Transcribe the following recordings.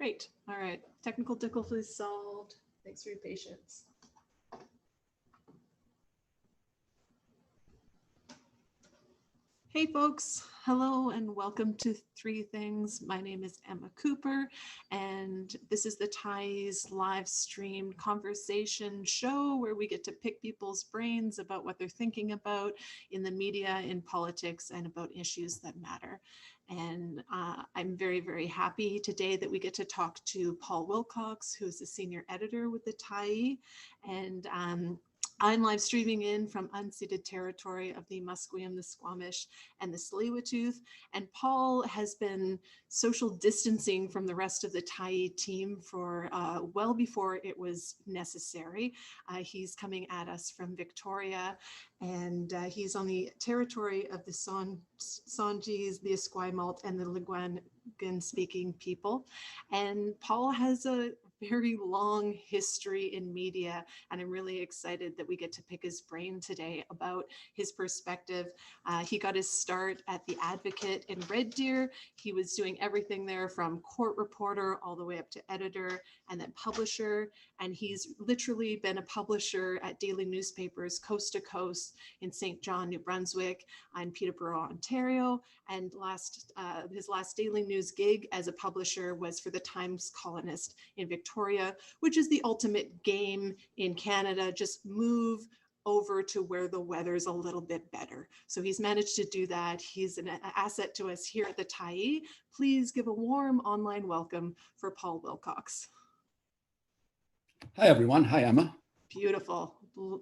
Great. All right. Technical difficulties solved. Thanks for your patience. Hey folks, hello and welcome to Three Things. My name is Emma Cooper and this is the Tyee's live streamed conversation show where we get to pick people's brains about what they're thinking about in the media, in politics, and about issues that matter. And I'm very, very happy today that we get to talk to Paul Willcocks, who is a senior editor with the Tyee. And I'm live streaming in from unceded territory of the Musqueam, the Squamish, and the Tsleil-Waututh. And Paul has been social distancing from the rest of the Tyee team for well before it was necessary. He's coming at us from Victoria, and he's on the territory of the Songhees, the Esquimalt, and the Lekwungen-speaking people. And Paul has a very long history in media, and I'm really excited that we get to pick his brain today about his perspective. He got his start at The Advocate in Red Deer. He was doing everything there from court reporter all the way up to editor and then publisher. And he's literally been a publisher at daily newspapers coast to coast in St. John, New Brunswick, and Peterborough, Ontario. And his last daily news gig as a publisher was for the Times Colonist in Victoria, which is the ultimate game in Canada. Just move over to where the weather's a little bit better. So he's managed to do that. He's an asset to us here at the Tyee. Please give a warm online welcome for Paul Willcocks. Hi, everyone. Hi, Emma. Beautiful.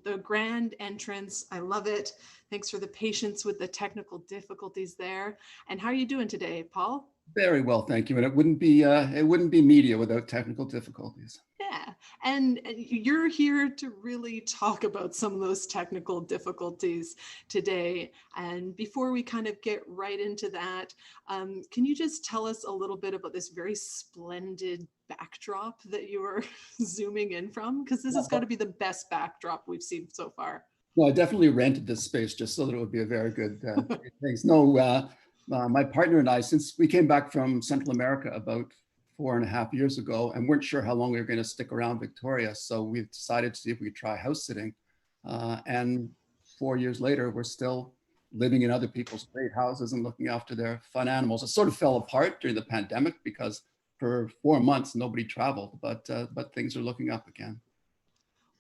The grand entrance. I love it. Thanks for the patience with the technical difficulties there. And how are you doing today, Paul? Very well, thank you. And it wouldn't be media without technical difficulties. Yeah, and you're here to really talk about some of those technical difficulties today. And before we kind of get right into that, can you just tell us a little bit about this very splendid backdrop that you were zooming in from? Because this has got to be the best backdrop we've seen so far. No, I definitely rented this space just so that it would be a very good thing. No, my partner and I, since we came back from Central America about 4.5 years ago and weren't sure how long we were going to stick around Victoria, so we decided to see if we could try house sitting. And 4 years later, we're still living in other people's great houses and looking after their fun animals. It sort of fell apart during the pandemic because for 4 months nobody traveled, but things are looking up again.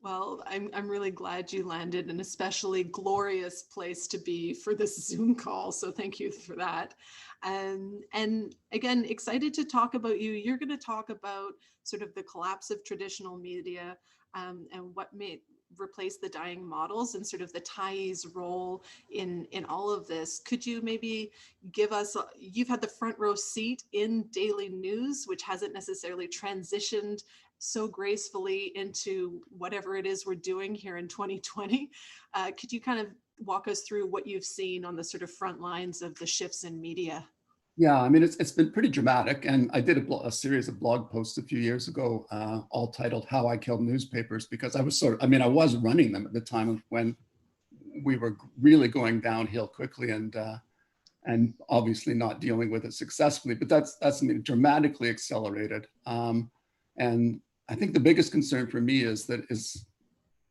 Well, I'm really glad you landed an especially glorious place to be for this Zoom call. So thank you for that. And again, excited to talk about you. You're going to talk about sort of the collapse of traditional media and what may replace the dying models and sort of the Tyee's role in all of this. Could you maybe give us, you've had the front row seat in daily news, which hasn't necessarily transitioned so gracefully into whatever it is we're doing here in 2020. Could you kind of walk us through what you've seen on the sort of front lines of the shifts in media? Yeah, I mean, it's been pretty dramatic. And I did a series of blog posts a few years ago, all titled How I Killed Newspapers, because I was I was running them at the time when we were really going downhill quickly and obviously not dealing with it successfully, but that's dramatically accelerated. And I think the biggest concern for me is that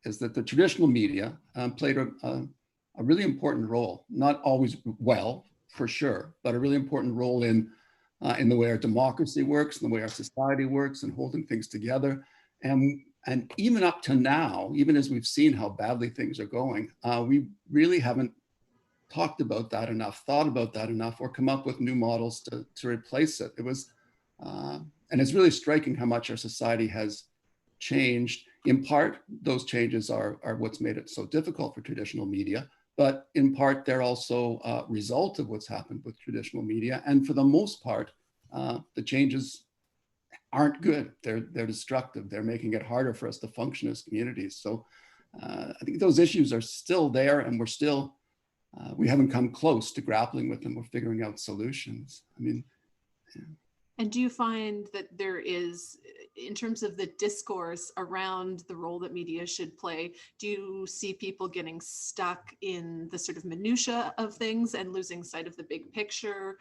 the traditional media played a really important role, not always well, for sure, but a really important role in the way our democracy works, in the way our society works, and holding things together. And even up to now, even as we've seen how badly things are going, we really haven't talked about that enough, thought about that enough, or come up with new models to replace it. It was, and it's really striking how much our society has changed. In part, those changes are what's made it so difficult for traditional media, but in part, they're also a result of what's happened with traditional media. And for the most part, the changes aren't good. They're destructive. They're making it harder for us to function as communities. So I think those issues are still there, and we haven't come close to grappling with them or figuring out solutions. I mean, yeah. And do you find that there is, in terms of the discourse around the role that media should play, do you see people getting stuck in the sort of minutia of things and losing sight of the big picture?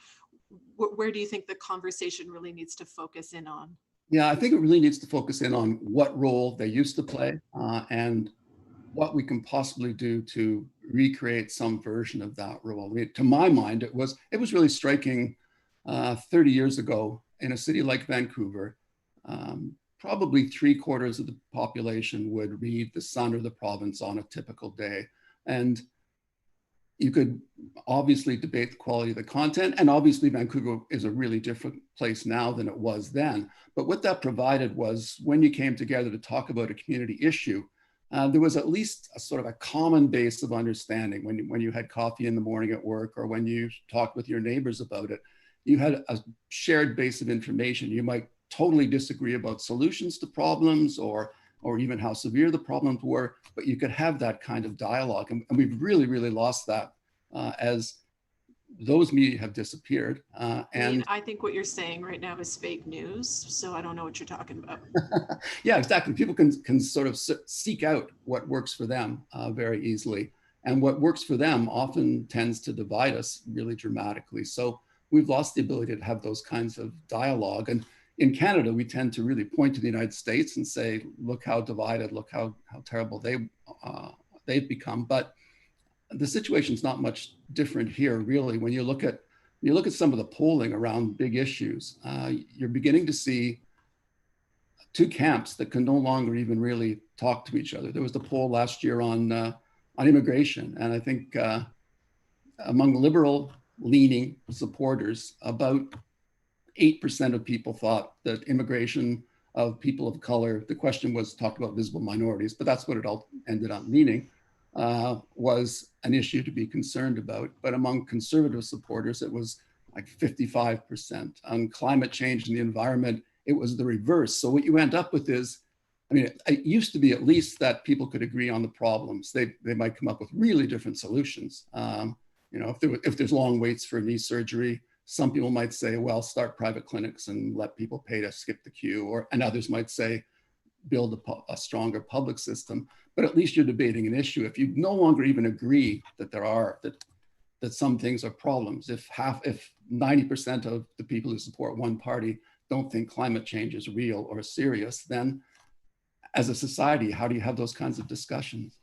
Where do you think the conversation really needs to focus in on? Yeah, I think it really needs to focus in on what role they used to play and what we can possibly do to recreate some version of that role. I mean, to my mind, it was really striking 30 years ago in a city like Vancouver. Probably 3/4 of the population would read the Sun or the Province on a typical day. And you could obviously debate the quality of the content, and obviously Vancouver is a really different place now than it was then. But what that provided was when you came together to talk about a community issue, there was at least a sort of a common base of understanding when you had coffee in the morning at work or when you talked with your neighbors about it. You had a shared base of information. You might totally disagree about solutions to problems or even how severe the problems were, but you could have that kind of dialogue. And we've really, really lost that as those media have disappeared. I think what you're saying right now is fake news, so I don't know what you're talking about. Yeah, exactly. People can sort of seek out what works for them very easily. And what works for them often tends to divide us really dramatically. So we've lost the ability to have those kinds of dialogue. And in Canada, we tend to really point to the United States and say, look how divided, look how terrible they've become. But the situation's not much different here, really. When you look at some of the polling around big issues, you're beginning to see two camps that can no longer even really talk to each other. There was the poll last year on immigration, and I think among liberal leaning supporters, about 8% of people thought that immigration of people of color, the question was talked about visible minorities, but that's what it all ended up meaning, was an issue to be concerned about. But among conservative supporters, it was like 55%. On climate change and the environment, it was the reverse. So what you end up with is, I mean, it used to be at least that people could agree on the problems. They might come up with really different solutions. You know, if there's long waits for knee surgery, some people might say, well, start private clinics and let people pay to skip the queue, and others might say, build a stronger public system. But at least you're debating an issue. If you no longer even agree that that some things are problems, if 90% of the people who support one party don't think climate change is real or serious, then as a society, how do you have those kinds of discussions?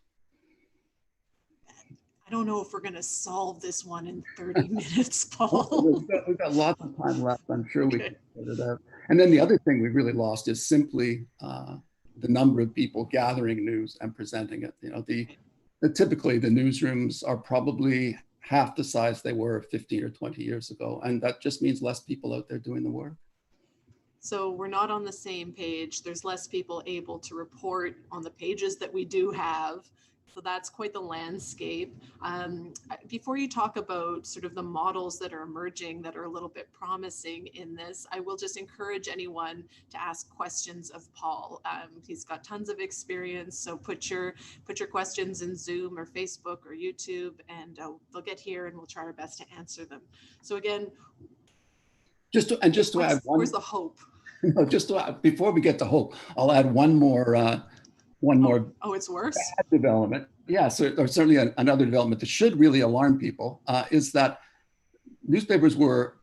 I don't know if we're going to solve this one in 30 minutes, Paul. We've got lots of time left. I'm sure we can figure it out. And then the other thing we've really lost is simply the number of people gathering news and presenting it. You know, typically the newsrooms are probably half the size they were 15 or 20 years ago. And that just means less people out there doing the work. So we're not on the same page. There's less people able to report on the pages that we do have. So that's quite the landscape. Before you talk about sort of the models that are emerging that are a little bit promising in this, I will just encourage anyone to ask questions of Paul. He's got tons of experience, so put your questions in Zoom or Facebook or YouTube, and they'll get here, and we'll try our best to answer them. So again, just to add one, where's the hope? No, before we get to hope, I'll add one more. Oh, it's worse. Bad development. Yeah, so, or certainly another development that should really alarm people is that newspapers were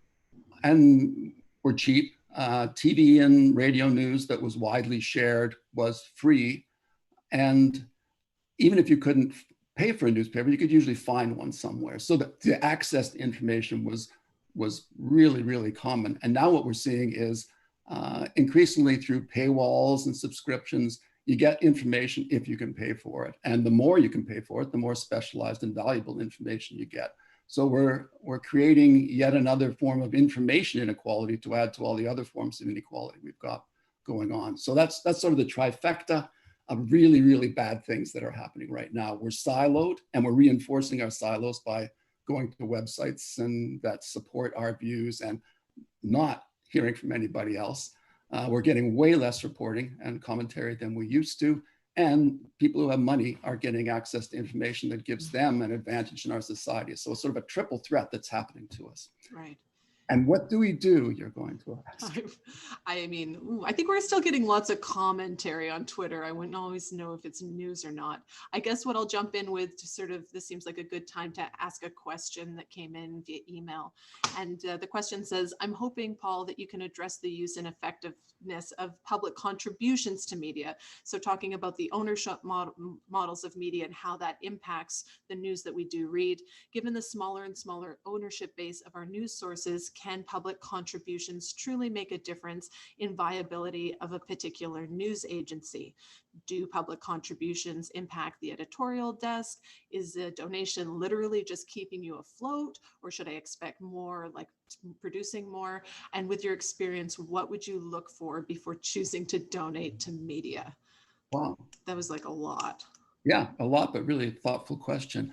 cheap. TV and radio news that was widely shared was free, and even if you couldn't pay for a newspaper, you could usually find one somewhere. So the access to information was really, really common. And now what we're seeing is increasingly through paywalls and subscriptions, you get information if you can pay for it. And the more you can pay for it, the more specialized and valuable information you get. So we're creating yet another form of information inequality to add to all the other forms of inequality we've got going on. So that's sort of the trifecta of really, really bad things that are happening right now. We're siloed, and we're reinforcing our silos by going to websites and that support our views and not hearing from anybody else. We're getting way less reporting and commentary than we used to. And people who have money are getting access to information that gives them an advantage in our society. So it's sort of a triple threat that's happening to us. Right. And what do we do? You're going to ask. I mean, I think we're still getting lots of commentary on Twitter. I wouldn't always know if it's news or not. I guess what I'll jump in with to sort of, this seems like a good time to ask a question that came in via email. And the question says, I'm hoping, Paul, that you can address the use and effectiveness of public contributions to media. So talking about the ownership models of media and how that impacts the news that we do read. Given the smaller and smaller ownership base of our news sources, can public contributions truly make a difference in viability of a particular news agency? Do public contributions impact the editorial desk? Is a donation literally just keeping you afloat, or should I expect more, like producing more? And with your experience, what would you look for before choosing to donate to media? Wow. That was like a lot. Yeah, a lot, but really thoughtful question.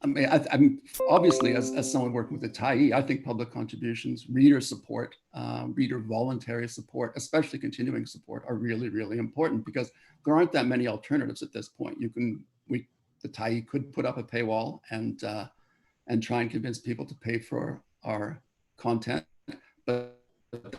I mean, I'm obviously, as someone working with the Tyee, I think public contributions, reader support, reader voluntary support, especially continuing support, are really, really important, because there aren't that many alternatives at this point. The Tyee could put up a paywall and try and convince people to pay for our content, but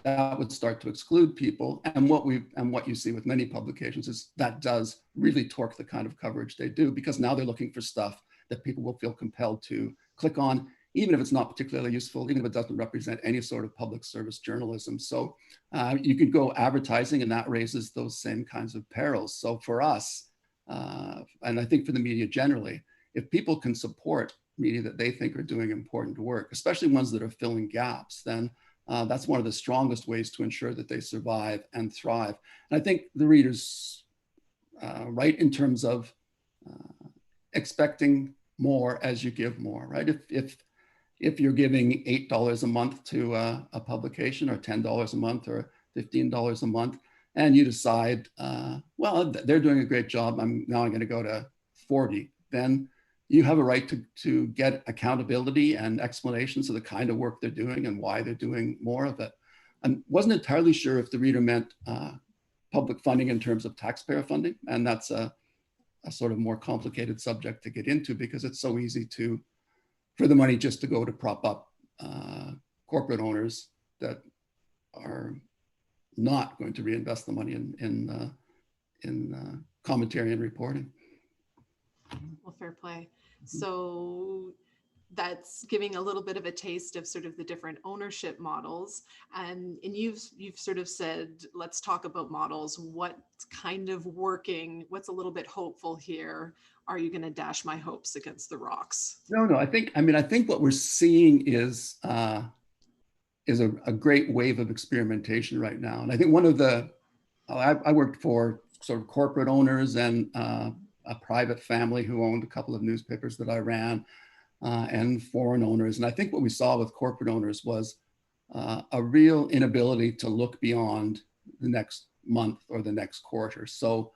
that would start to exclude people. And what you see with many publications is that does really torque the kind of coverage they do, because now they're looking for stuff that people will feel compelled to click on, even if it's not particularly useful, even if it doesn't represent any sort of public service journalism. So you could go advertising, and that raises those same kinds of perils. So for us, and I think for the media generally, if people can support media that they think are doing important work, especially ones that are filling gaps, then that's one of the strongest ways to ensure that they survive and thrive. And I think the reader's right in terms of expecting more as you give more, right? If you're giving $8 a month to a publication, or $10 a month, or $15 a month, and you decide, well, they're doing a great job, I'm going to go to 40, then you have a right to get accountability and explanations of the kind of work they're doing and why they're doing more of it. I wasn't entirely sure if the reader meant public funding in terms of taxpayer funding, and that's a sort of more complicated subject to get into, because it's so easy for the money just to go to prop up corporate owners that are not going to reinvest the money in commentary and reporting. Well, fair play. So that's giving a little bit of a taste of sort of the different ownership models. And you've sort of said, let's talk about models. What's kind of working? What's a little bit hopeful here? Are you going to dash my hopes against the rocks? No. I think what we're seeing is a great wave of experimentation right now. And I think I worked for sort of corporate owners and a private family who owned a couple of newspapers that I ran, and foreign owners. And I think what we saw with corporate owners was a real inability to look beyond the next month or the next quarter. So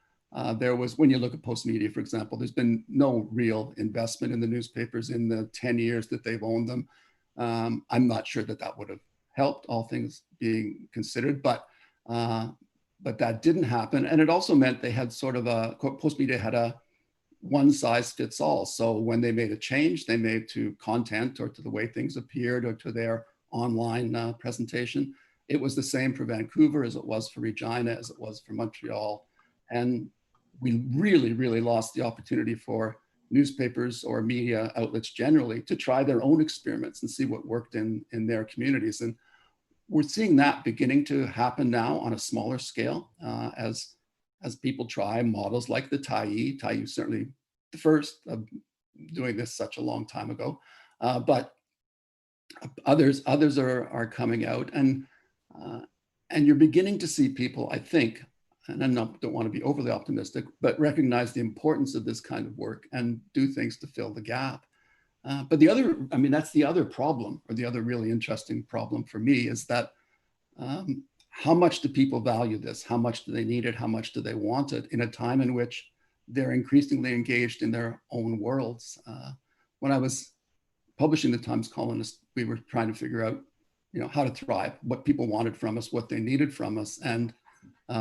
there was, when you look at Postmedia, for example, there's been no real investment in the newspapers in the 10 years that they've owned them. I'm not sure that would have helped, all things being considered, but that didn't happen. And it also meant they had sort of Postmedia had a one size fits all. So when they made a change, they made to content or to the way things appeared or to their online presentation, it was the same for Vancouver as it was for Regina, as it was for Montreal. And we really, really lost the opportunity for newspapers or media outlets generally to try their own experiments and see what worked in their communities. And we're seeing that beginning to happen now on a smaller scale as people try models like the Tyee. Tyee was certainly the first of doing this such a long time ago, but others are coming out, and you're beginning to see people, I think, and I don't want to be overly optimistic, but recognize the importance of this kind of work and do things to fill the gap. But that's the other problem, or the other really interesting problem for me, is that how much do people value this? How much do they need it? How much do they want it in a time in which they're increasingly engaged in their own worlds? When I was publishing the Times Colonist, we were trying to figure out, how to thrive, what people wanted from us, what they needed from us, and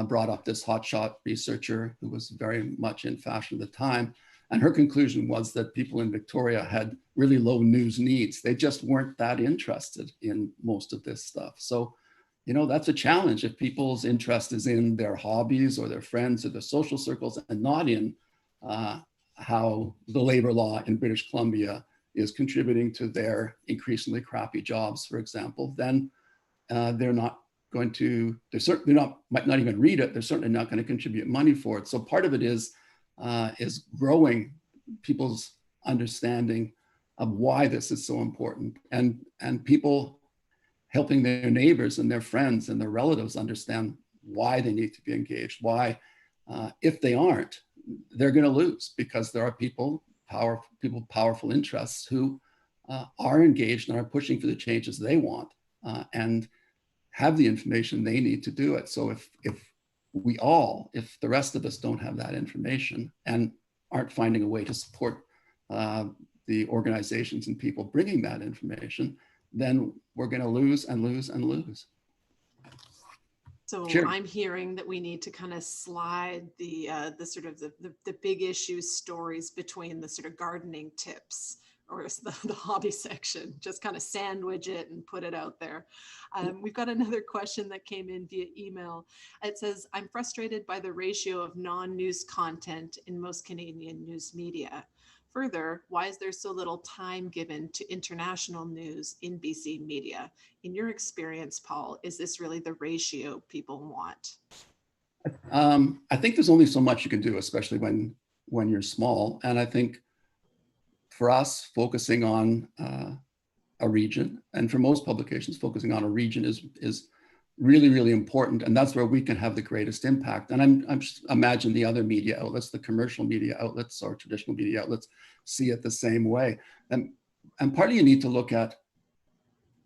brought up this hotshot researcher who was very much in fashion at the time. And her conclusion was that people in Victoria had really low news needs. They just weren't that interested in most of this stuff. So, that's a challenge if people's interest is in their hobbies or their friends or their social circles and not in how the labor law in British Columbia is contributing to their increasingly crappy jobs, for example, then they're not going to, might not even read it. They're certainly not going to contribute money for it. So part of it is growing people's understanding of why this is so important, and people helping their neighbors and their friends and their relatives understand why they need to be engaged, why if they aren't, they're going to lose, because there are people powerful interests who are engaged and are pushing for the changes they want and have the information they need to do it. So if the rest of us don't have that information and aren't finding a way to support the organizations and people bringing that information, then we're going to lose and lose and lose. So Sure. I'm hearing that we need to kind of slide the sort of the big issue stories between the sort of gardening tips or the hobby section, just kind of sandwich it and put it out there. We've got another question that came in via email. It says, I'm frustrated by the ratio of non-news content in most Canadian news media. Further, why is there so little time given to international news in BC media? In your experience, Paul, is this really the ratio people want? I think there's only so much you can do, especially when you're small. And I think for us, focusing on a region, and for most publications, focusing on a region is really, really important. And that's where we can have the greatest impact. And I'm just imagine the other media outlets, the commercial media outlets or traditional media outlets see it the same way. And partly you need to look at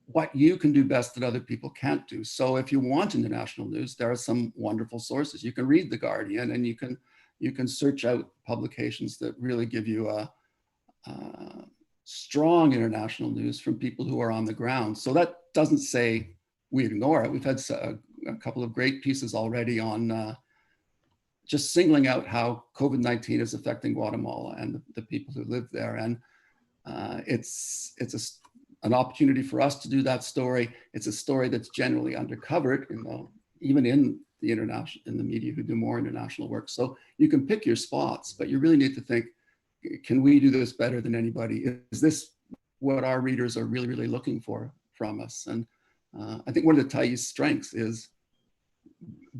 what you can do best that other people can't do. So if you want international news, there are some wonderful sources. You can read The Guardian, and you can search out publications that really give you a strong international news from people who are on the ground. So that doesn't say we ignore it. We've had a couple of great pieces already on just singling out how COVID-19 is affecting Guatemala and the people who live there. And it's an opportunity for us to do that story. It's a story that's generally undercovered, even in the media who do more international work. So you can pick your spots, but you really need to think, can we do this better than anybody? Is this what our readers are really, really looking for from us? And I think one of the Tyee's strengths is,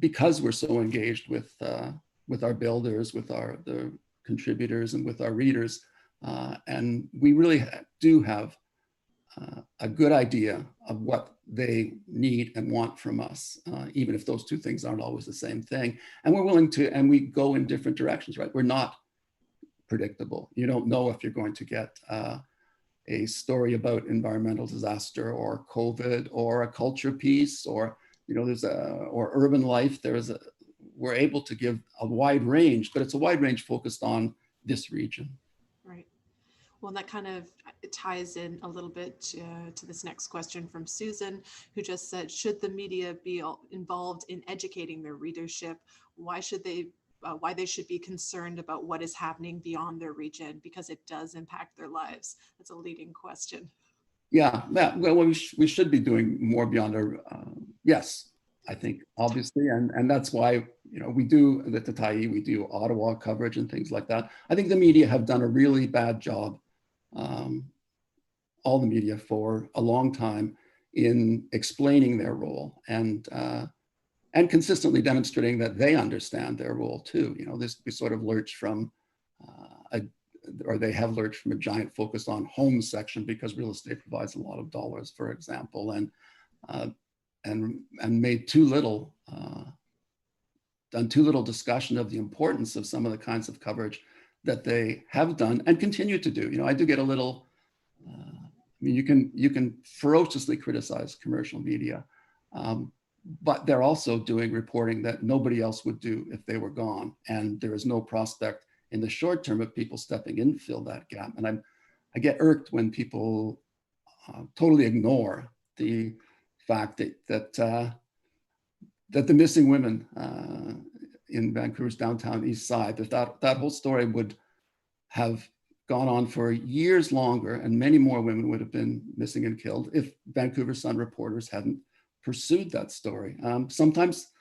because we're so engaged with our builders, with the contributors, and with our readers, and we really do have a good idea of what they need and want from us, even if those two things aren't always the same thing. And we're willing to, and we go in different directions, right? We're not predictable. You don't know if you're going to get a story about environmental disaster or COVID or a culture piece or or urban life. We're able to give a wide range, but it's a wide range focused on this region. Right. Well, that kind of ties in a little bit to this next question from Susan, who just said, should the media be involved in educating their readership? Why they should be concerned about what is happening beyond their region, because it does impact their lives? That's a leading question. Yeah, well, we should be doing more beyond our, yes, I think, obviously. And that's why, we do, at the Tyee, we do Ottawa coverage and things like that. I think the media have done a really bad job, all the media for a long time, in explaining their role and consistently demonstrating that they understand their role too. We sort of lurch from they have lurched from a giant focus on home section because real estate provides a lot of dollars, for example, and made done too little discussion of the importance of some of the kinds of coverage that they have done and continue to do. I do get a little, you can ferociously criticize commercial media, but they're also doing reporting that nobody else would do if they were gone. And there is no prospect in the short term of people stepping in to fill that gap. And I get irked when people totally ignore the fact that the missing women in Vancouver's downtown east side, that whole story would have gone on for years longer, and many more women would have been missing and killed if Vancouver Sun reporters hadn't pursued that story. Sometimes,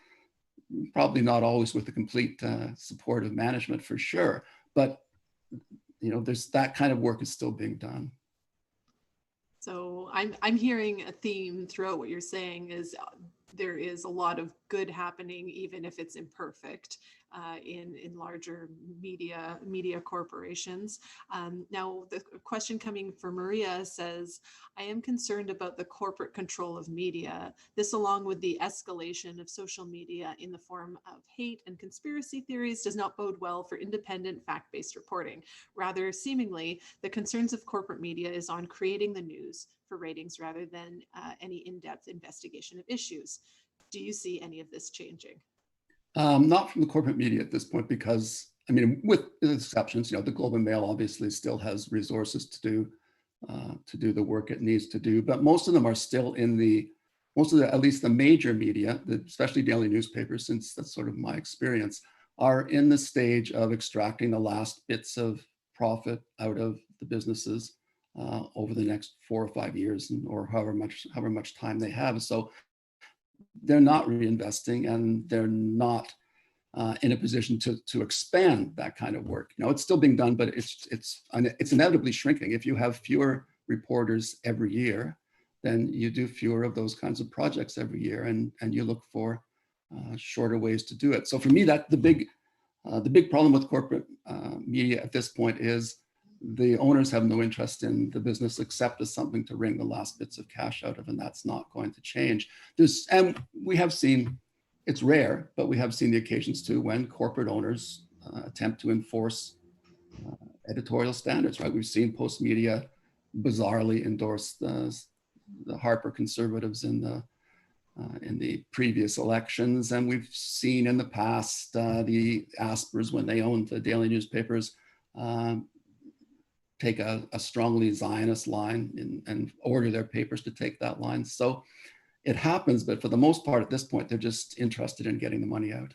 probably not always with the complete support of management for sure, but there's that kind of work is still being done. So I'm hearing a theme throughout what you're saying is there is a lot of good happening, even if it's imperfect, in larger media corporations. Now, the question coming from Maria says, I am concerned about the corporate control of media. This, along with the escalation of social media in the form of hate and conspiracy theories, does not bode well for independent fact-based reporting. Rather, seemingly, the concerns of corporate media is on creating the news for ratings rather than any in-depth investigation of issues. Do you see any of this changing? Not from the corporate media at this point, because with exceptions, the Globe and Mail obviously still has resources to do the work it needs to do, but most of them are still in at least the major media, especially daily newspapers, since that's sort of my experience, are in the stage of extracting the last bits of profit out of the businesses over the next 4 or 5 years, or however much time they have. So they're not reinvesting, and they're not in a position to expand that kind of work. It's still being done, but it's inevitably shrinking. If you have fewer reporters every year, then you do fewer of those kinds of projects every year, and you look for shorter ways to do it. So for me, that the big problem with corporate media at this point is the owners have no interest in the business except as something to wring the last bits of cash out of, and that's not going to change. And we have seen, it's rare, but we have seen the occasions too when corporate owners attempt to enforce editorial standards, right? We've seen Post Media bizarrely endorse the Harper conservatives in the previous elections, and we've seen in the past the Aspers, when they owned the daily newspapers, take a strongly Zionist line and order their papers to take that line. So it happens, but for the most part at this point, they're just interested in getting the money out.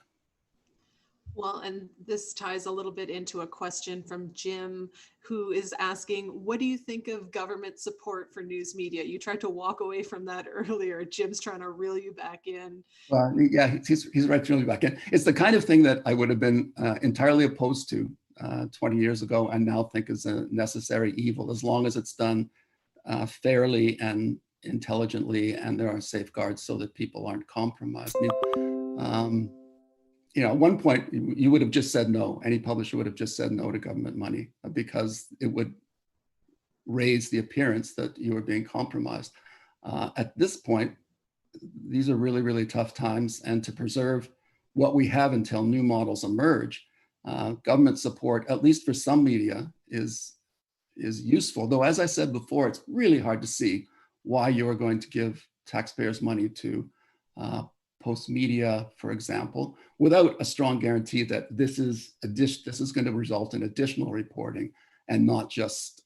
Well, and this ties a little bit into a question from Jim, who is asking, what do you think of government support for news media? You tried to walk away from that earlier. Jim's trying to reel you back in. Yeah, he's right to reel me back in. It's the kind of thing that I would have been entirely opposed to 20 years ago, and now think is a necessary evil, as long as it's done fairly and intelligently, and there are safeguards so that people aren't compromised. At one point, you would have just said no. Any publisher would have just said no to government money because it would raise the appearance that you were being compromised. At this point, these are really, really tough times, and to preserve what we have until new models emerge, government support, at least for some media, is useful. Though, as I said before, it's really hard to see why you're going to give taxpayers money to Post Media, for example, without a strong guarantee that this is going to result in additional reporting and not just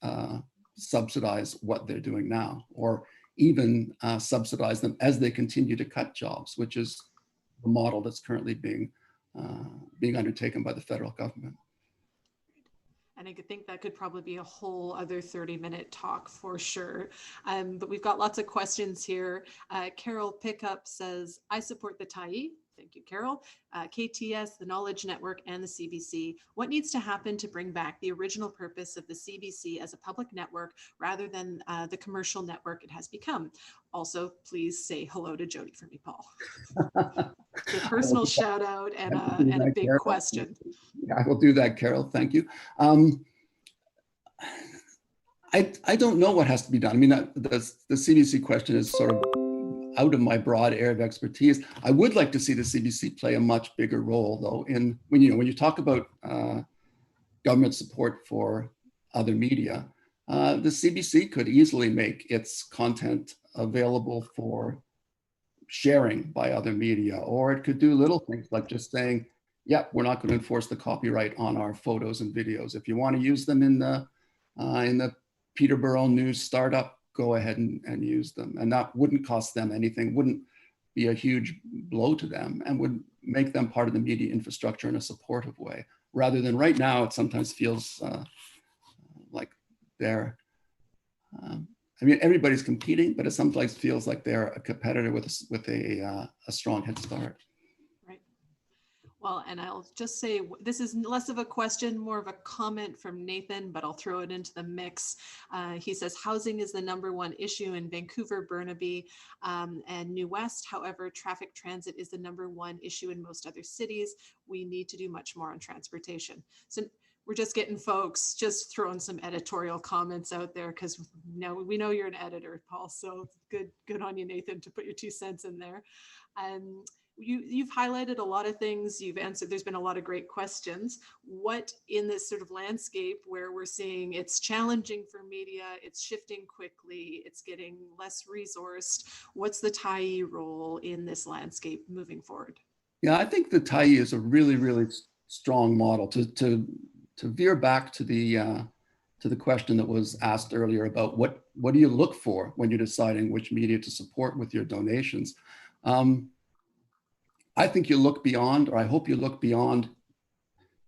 subsidize what they're doing now, or even subsidize them as they continue to cut jobs, which is the model that's currently being undertaken by the federal government. And I think that could probably be a whole other 30-minute talk for sure. But we've got lots of questions here. Carol Pickup says, I support the Tyee. Thank you, Carol. KTS, the Knowledge Network, and the CBC. What needs to happen to bring back the original purpose of the CBC as a public network rather than the commercial network it has become? Also, please say hello to Jody for me, Paul. A personal shout out and a big Carol. question. Yeah, I will do that, Carol. Thank you. I don't know what has to be done. The CBC question is sort of out of my broad area of expertise. I would like to see the CBC play a much bigger role, though, when you talk about government support for other media. The CBC could easily make its content available for sharing by other media, or it could do little things like just saying, yeah, we're not going to enforce the copyright on our photos and videos. If you want to use them in the Peterborough News startup, go ahead and use them. And that wouldn't cost them anything, wouldn't be a huge blow to them, and would make them part of the media infrastructure in a supportive way. Rather than right now, it sometimes feels they're, I mean, everybody's competing, but it sometimes feels like they're a competitor with a strong head start. Right. Well, and I'll just say, this is less of a question, more of a comment from Nathan, but I'll throw it into the mix. He says, housing is the #1 issue in Vancouver, Burnaby, and New West. However, traffic transit is the #1 issue in most other cities. We need to do much more on transportation. So we're just getting folks just throwing some editorial comments out there, because we know you're an editor, Paul. So good on you, Nathan, to put your 2 cents in there. You've highlighted a lot of things. You've answered. There's been a lot of great questions. What in this sort of landscape where we're seeing it's challenging for media, it's shifting quickly, it's getting less resourced, what's the Tyee role in this landscape moving forward? Yeah, I think the Tyee is a really, really strong model to veer back to the question that was asked earlier about what do you look for when you're deciding which media to support with your donations. I think you look beyond, or I hope you look beyond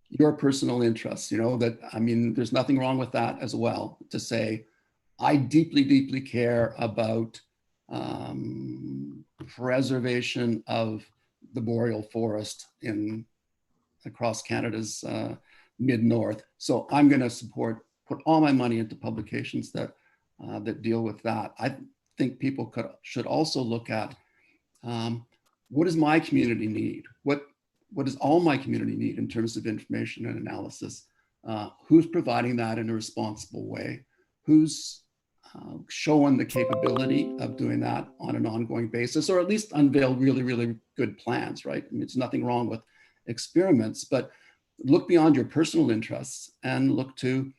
your personal interests, that, I mean, there's nothing wrong with that as well, to say, I deeply, deeply care about preservation of the boreal forest across Canada's mid-north. So I'm going to put all my money into publications that deal with that. I think people should also look at what does my community need? What does all my community need in terms of information and analysis? Who's providing that in a responsible way? Who's showing the capability of doing that on an ongoing basis, or at least unveil really, really good plans, right? I mean, there's nothing wrong with experiments, but look beyond your personal interests and look to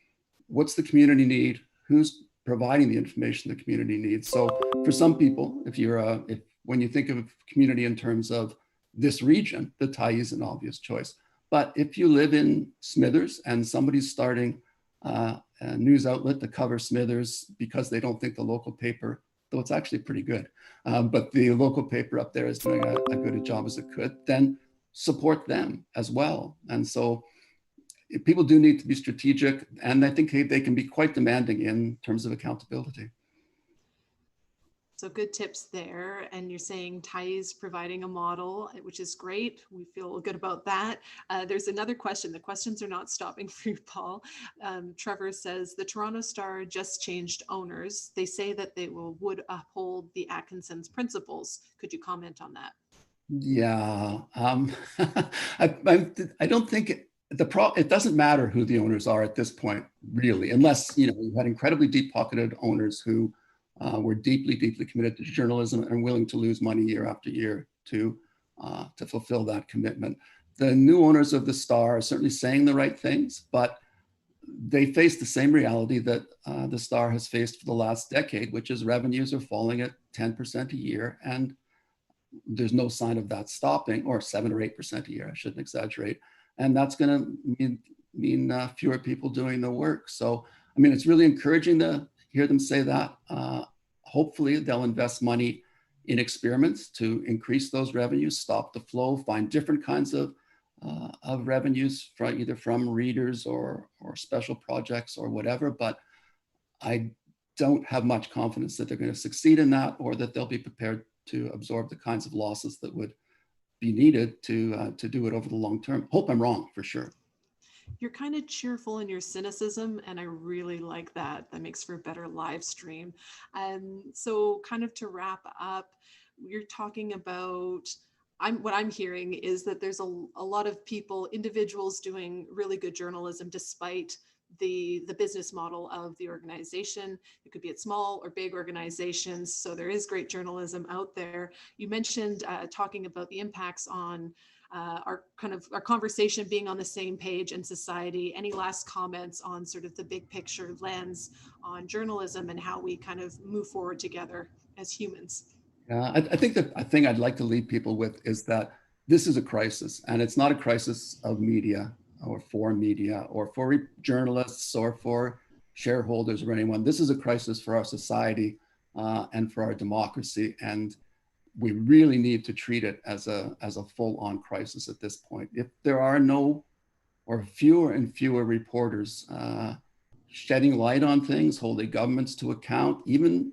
what's the community need, who's providing the information the community needs. So for some people, when you think of community in terms of this region, the Tyee is an obvious choice. But if you live in Smithers and somebody's starting a news outlet to cover Smithers because they don't think the local paper, though it's actually pretty good, but the local paper up there is doing a good a job as it could, then support them as well. And so people do need to be strategic, and I think they can be quite demanding in terms of accountability. So good tips there. And you're saying Tyee's providing a model, which is great. We feel good about that. There's another question. The questions are not stopping for you, Paul. Trevor says, the Toronto Star just changed owners. They say that they would uphold the Atkinson's principles. Could you comment on that? Yeah, I don't think it doesn't matter who the owners are at this point, really, unless you had incredibly deep-pocketed owners who were deeply, deeply committed to journalism and willing to lose money year after year to fulfill that commitment. The new owners of the Star are certainly saying the right things, but they face the same reality that the Star has faced for the last decade, which is revenues are falling at 10% a year, and there's no sign of that stopping, or 7 or 8% a year, I shouldn't exaggerate. And that's going to mean fewer people doing the work. So, I mean, it's really encouraging to hear them say that. Hopefully they'll invest money in experiments to increase those revenues, stop the flow, find different kinds of revenues either from readers or special projects or whatever. But I don't have much confidence that they're going to succeed in that, or that they'll be prepared to absorb the kinds of losses that would be needed to do it over the long term. Hope I'm wrong, for sure. You're kind of cheerful in your cynicism, and I really like that. That makes for a better live stream. So kind of to wrap up, you're talking about, what I'm hearing is that there's a lot of people, individuals doing really good journalism despite the business model of the organization. It could be at small or big organizations. So there is great journalism out there. You mentioned talking about the impacts on our conversation being on the same page in society. Any last comments on sort of the big picture lens on journalism and how we kind of move forward together as humans? I think that a thing I'd like to leave people with is that this is a crisis, and it's not a crisis of media or for journalists or for shareholders or anyone. This is a crisis for our society and for our democracy. And we really need to treat it as a full-on crisis at this point. If there are no or fewer and fewer reporters shedding light on things, holding governments to account, even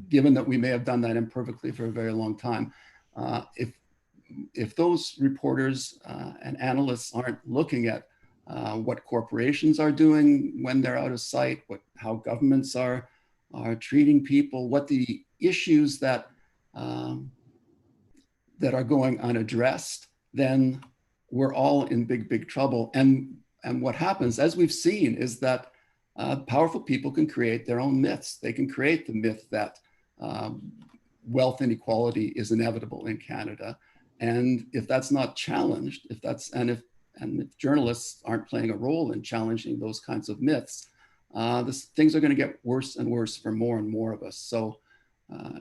given that we may have done that imperfectly for a very long time. If those reporters and analysts aren't looking at what corporations are doing when they're out of sight, how governments are treating people, what the issues that that are going unaddressed, then we're all in big trouble. And what happens, as we've seen, is that powerful people can create their own myths. They can create the myth that wealth inequality is inevitable in Canada. And if that's not challenged, if journalists aren't playing a role in challenging those kinds of myths, things are going to get worse and worse for more and more of us. So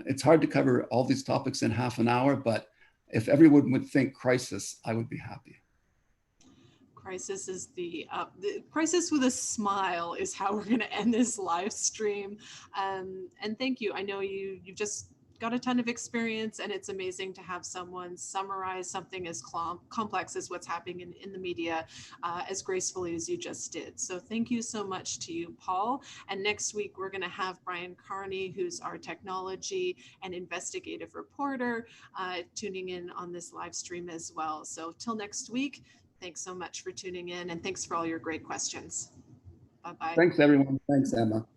it's hard to cover all these topics in half an hour, but if everyone would think crisis, I would be happy. Crisis is the crisis with a smile is how we're going to end this live stream. And thank you. I know you've just got a ton of experience, and it's amazing to have someone summarize something as complex as what's happening in the media as gracefully as you just did. So thank you so much to you, Paul. And next week, we're going to have Brian Carney, who's our technology and investigative reporter, tuning in on this live stream as well. So till next week, thanks so much for tuning in, and thanks for all your great questions. Bye-bye. Thanks, everyone. Thanks, Emma.